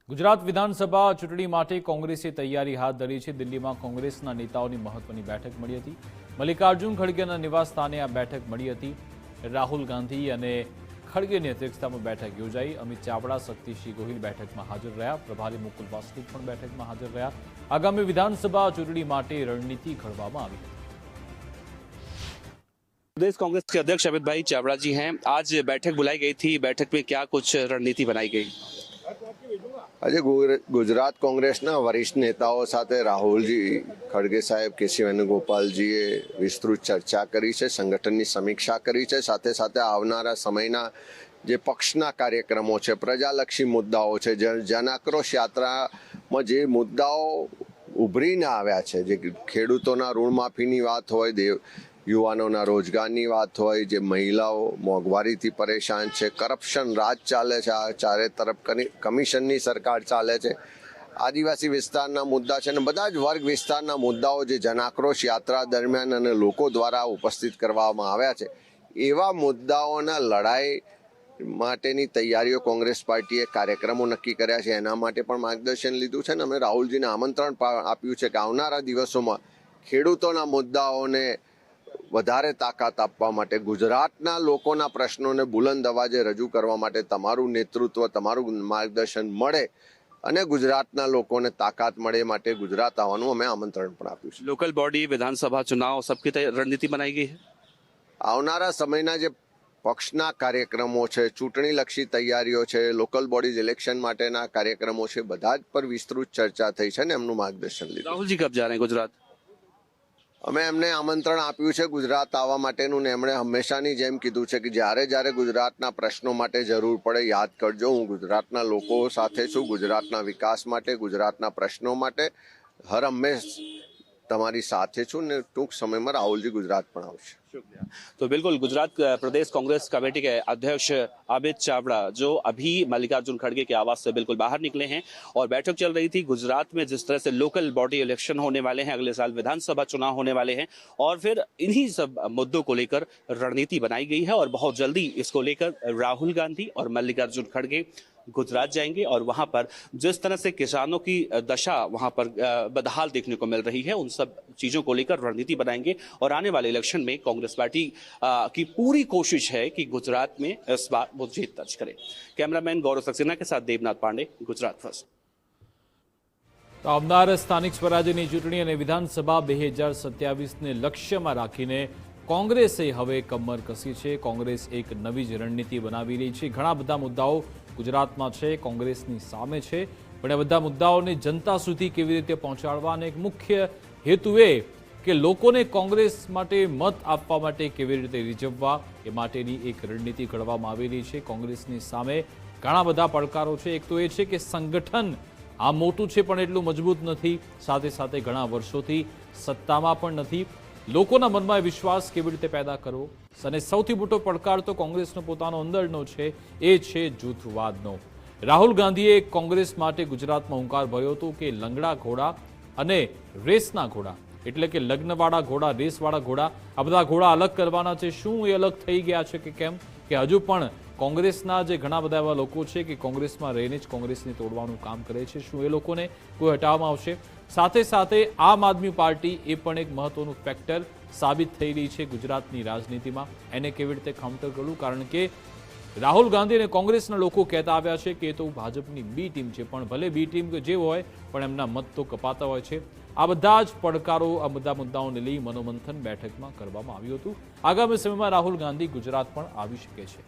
ગુજરાત વિધાનસભા ચૂંટણી માટે કોંગ્રેસે તૈયારી હાથ ધરી છે। દિલ્હીમાં કોંગ્રેસના નેતાઓની મહત્વની બેઠક મળી હતી। મલ્લિકાર્જુન ખડગેના નિવાસસ્થાને આ બેઠક મળી હતી। રાહુલ ગાંધી અને ખડગેની અધ્યક્ષતામાં બેઠક યોજાઈ। અમિત ચાવડા, શક્તિસિંહ ગોહિલ બેઠકમાં હાજર રહ્યા। પ્રભારી મુકુલ વાસનિક પણ બેઠકમાં હાજર રહ્યા। આગામી વિધાનસભા ચૂંટણી માટે રણનીતિ ઘડવામાં આવી હતી। प्रदेश कांग्रेस के अध्यक्ष अमित भाई चावड़ा जी हैं। आज बैठक बुलाई गई थी, बैठक में क्या कुछ रणनीति बनाई गई? આજે ગુજરાત કોંગ્રેસના વરિષ્ઠ નેતાઓ સાથે રાહુલજી ખડગે સાહેબ, કેસી વેણુગોપાલજીએ વિસ્તૃત ચર્ચા કરી છે, સંગઠનની સમીક્ષા કરી છે। સાથે સાથે આવનારા સમયના જે પક્ષના કાર્યક્રમો છે, પ્રજાલક્ષી મુદ્દાઓ છે, જન આક્રોશ યાત્રામાં જે મુદ્દાઓ ઉભરીને આવ્યા છે, જે ખેડૂતોના ઋણ માફીની વાત હોય, યુવાનોના રોજગારની વાત હોય, જે મહિલાઓ મોંઘવારીથી પરેશાન છે, કરપ્શન રાજ ચાલે છે, આ ચારે તરફ કમિશનની સરકાર ચાલે છે, આદિવાસી વિસ્તારના મુદ્દા છે, અને બધા જ વર્ગ વિસ્તારના મુદ્દાઓ જે જનાક્રોશ યાત્રા દરમિયાન અને લોકો દ્વારા ઉપસ્થિત કરવામાં આવ્યા છે, એવા મુદ્દાઓના લડાઈ માટેની તૈયારીઓ કોંગ્રેસ પાર્ટીએ કાર્યક્રમો નક્કી કર્યા છે। એના માટે પણ માર્ગદર્શન લીધું છે, અને અમે રાહુલજીને આમંત્રણ આપ્યું છે કે આવનારા દિવસોમાં ખેડૂતોના મુદ્દાઓને વધારે તાકાત આપવા માટે, ગુજરાતના લોકોના પ્રશ્નોને બુલંદ અવાજે રજૂ કરવા માટે તમારું નેતૃત્વ, તમારું માર્ગદર્શન મળે અને ગુજરાતના લોકોને તાકાત મળે માટે ગુજરાત આવવાનું અમે આમંત્રણ પણ આપ્યું છે। लोकल बॉडी, विधानसभा चुनाव सबकी रणनीति बनाई गई है। આવનારા સમયના જે પક્ષના કાર્યક્રમો છે, ચૂંટણીલક્ષી તૈયારીઓ છે, લોકલ બોડીઝ ઇલેક્શન માટેના કાર્યક્રમો છે, બધા જ પર વિસ્તૃત ચર્ચા થઈ છે ને એમનું માર્ગદર્શન લીધું। राहुल जी कब जा रहे हैं गुजरात? અમે એમને આમંત્રણ આપ્યું છે ગુજરાત આવવા માટેનું, ને એમણે હંમેશાની જેમ કીધું છે કે જ્યારે ગુજરાતના પ્રશ્નો માટે જરૂર પડે યાદ કરજો, હું ગુજરાતના લોકો સાથે છું, ગુજરાતના વિકાસ માટે, ગુજરાતના પ્રશ્નો માટે હર હંમેશ તમારી સાથે છું, ને ટૂંક સમયમાં રાહુલજી ગુજરાત પણ આવશે। शुक्रिया। तो बिल्कुल गुजरात प्रदेश कांग्रेस कमेटी के अध्यक्ष अमित चावड़ा जो अभी मल्लिकार्जुन खड़गे के आवास से बिल्कुल बाहर निकले हैं और बैठक चल रही थी। गुजरात में जिस तरह से लोकल बॉडी इलेक्शन होने वाले हैं, अगले साल विधानसभा चुनाव होने वाले हैं और फिर इन्हीं सब मुद्दों को लेकर रणनीति बनाई गई है और बहुत जल्दी इसको लेकर राहुल गांधी और मल्लिकार्जुन खड़गे गुजरात जाएंगे और वहां पर जिस तरह से किसानों की दशा वहां पर बदहाल देखने को मिल रही है, उन सब चीजों को लेकर रणनीति बनाएंगे और आने वाले इलेक्शन में कांग्रेस पार्टी की पूरी कोशिश है कि गुजरात में इस बार वो जीत दर्ज करे। कैमरामैन गौरव सक्सेना के साथ देवनाथ पांडे, गुजरात फर्स्ट। તો આવનાર સ્થાનિક સ્વરાજ્યની ચૂંટણી અને વિધાનસભા 2027ને લક્ષ્યમાં રાખીને કોંગ્રેસે હવે કમર કસી છે। કોંગ્રેસ એક નવી જ રણનીતિ બનાવી રહી છે। ઘણા બધા મુદ્દાઓ ગુજરાતમાં છે, કોંગ્રેસની સામે છે, પણ એ બધા મુદ્દાઓને જનતા સુધી કેવી રીતે પહોંચાડવા અને એક મુખ્ય હેતુ એ કે લોકોને કોંગ્રેસ માટે મત આપવા માટે કેવી રીતે રીઝવવા, એ માટેની એક રણનીતિ ઘડવામાં આવી રહી છે। કોંગ્રેસની સામે ઘણા બધા પડકારો છે। એક તો એ છે કે સંગઠન આ મોટું છે પણ એટલું મજબૂત નથી, સાથે સાથે ઘણા વર્ષોથી સત્તામાં પણ નથી। લોકોના મનમાં વિશ્વાસ કેવી રીતે પેદા કરવો, અને સૌથી મોટો પડકાર તો કોંગ્રેસનો પોતાનો અંદરનો છે, એ છે જૂથવાદનો। રાહુલ ગાંધીએ કોંગ્રેસ માટે ગુજરાતમાં હુંકાર ભર્યો હતો કે લંગડા ઘોડા અને રેસના ઘોડા, એટલે કે લગ્નવાળા ઘોડા, રેસવાળા ઘોડા, આ બધા ઘોડા અલગ કરવાના છે। શું એ અલગ થઈ ગયા છે કે કેમ, કે હજુ પણ કોંગ્રેસના જે ઘણા બધા એવા લોકો છે કે કોંગ્રેસમાં રહીને જ કોંગ્રેસને તોડવાનું કામ કરે છે, શું એ લોકોને કોઈ હટાવવામાં આવશે? સાથે સાથે આમ આદમી પાર્ટી એ પણ એક મહત્વનું ફેક્ટર સાબિત થઈ રહી છે ગુજરાતની રાજનીતિમાં। એને કેવી રીતે કાઉન્ટર કરવું, કારણ કે રાહુલ ગાંધી અને કોંગ્રેસના લોકો કહેતા આવ્યા છે કે એ તો ભાજપની બી ટીમ છે, પણ ભલે બી ટીમ જે હોય પણ એમના મત તો કપાતા હોય છે। આ બધા જ પડકારો, આ બધા મુદ્દાઓને લઈ મનોમંથન બેઠકમાં કરવામાં આવ્યું હતું। આગામી સમયમાં રાહુલ ગાંધી ગુજરાત પણ આવી શકે છે।